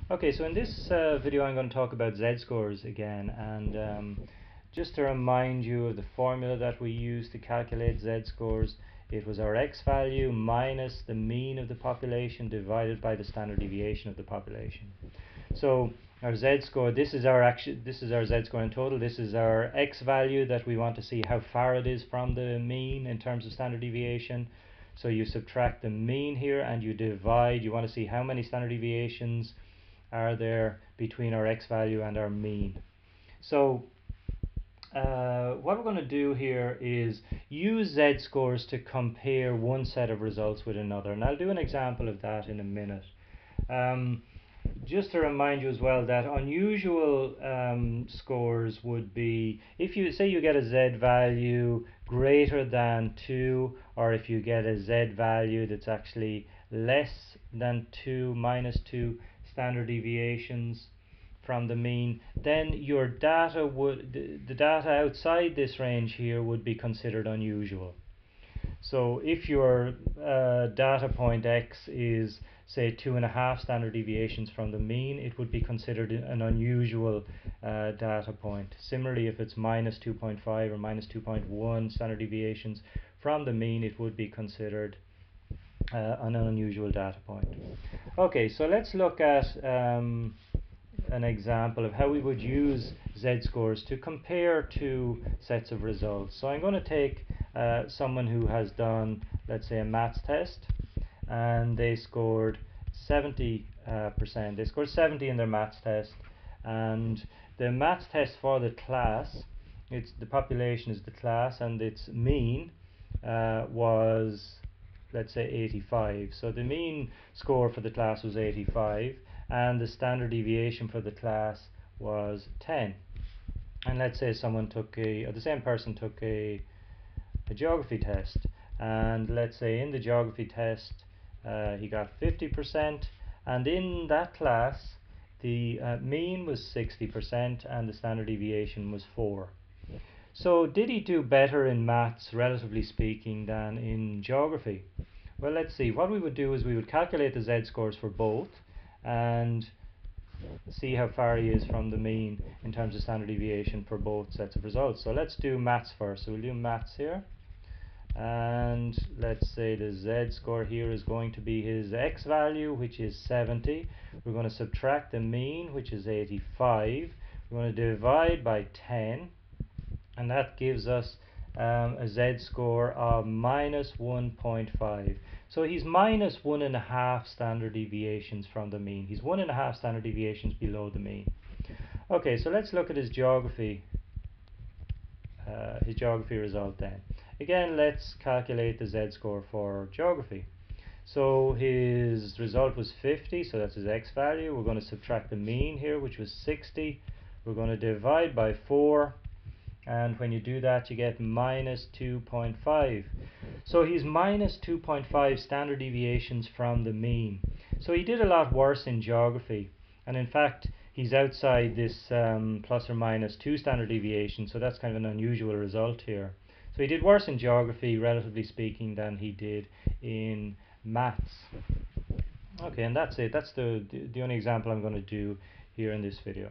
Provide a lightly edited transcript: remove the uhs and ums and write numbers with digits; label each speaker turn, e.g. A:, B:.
A: Okay, so in this video I'm going to talk about z-scores again, and just to remind you of the formula that we used to calculate z-scores. It was our x value minus the mean of the population divided by the standard deviation of the population. So our z-score, this is our z-score in total. This is our x value that we want to see how far it is from the mean in terms of standard deviation. So you subtract the mean here and you divide. You want to see how many standard deviations are there between our x value and our mean. So what we're going to do here is use z-scores to compare one set of results with another, and I'll do an example of that in a minute. Just to remind you as well that unusual scores would be if you say you get a z value greater than 2, or if you get a z value that's actually less than 2, minus 2 standard deviations from the mean, then your data the data outside this range here would be considered unusual. So if your data point x is say 2.5 standard deviations from the mean, it would be considered an unusual data point. Similarly, if it's minus 2.5 or minus 2.1 standard deviations from the mean, it would be considered an unusual data point. Okay, so let's look at an example of how we would use z-scores to compare two sets of results. So I'm going to take someone who has done, let's say, a maths test, and they scored 70%. They scored 70 in their maths test, and the maths test for the class, it's the population is the class, and its mean was, let's say, 85. So the mean score for the class was 85, and the standard deviation for the class was 10. And let's say someone took the same person took a geography test, and let's say in the geography test he got 50%, and in that class the mean was 60% and the standard deviation was 4. So did he do better in maths, relatively speaking, than in geography? Well, let's see. What we would do is we would calculate the z-scores for both and see how far he is from the mean in terms of standard deviation for both sets of results. So let's do maths first. So we'll do maths here, and let's say the z-score here is going to be his x value, which is 70. We're going to subtract the mean, which is 85. We're going to divide by 10, and that gives us a z-score of minus 1.5. So he's minus 1.5 standard deviations from the mean. He's 1.5 standard deviations below the mean. Okay, so let's look at his geography result then. Again, let's calculate the z-score for geography. So his result was 50, so that's his x value. We're going to subtract the mean here, which was 60. We're going to divide by 4, and when you do that you get minus 2.5. So he's minus 2.5 standard deviations from the mean. So he did a lot worse in geography, and in fact he's outside this plus or minus 2 standard deviations, so that's kind of an unusual result here. So he did worse in geography, relatively speaking, than he did in maths. Okay, and that's it. That's the only example I'm going to do here in this video.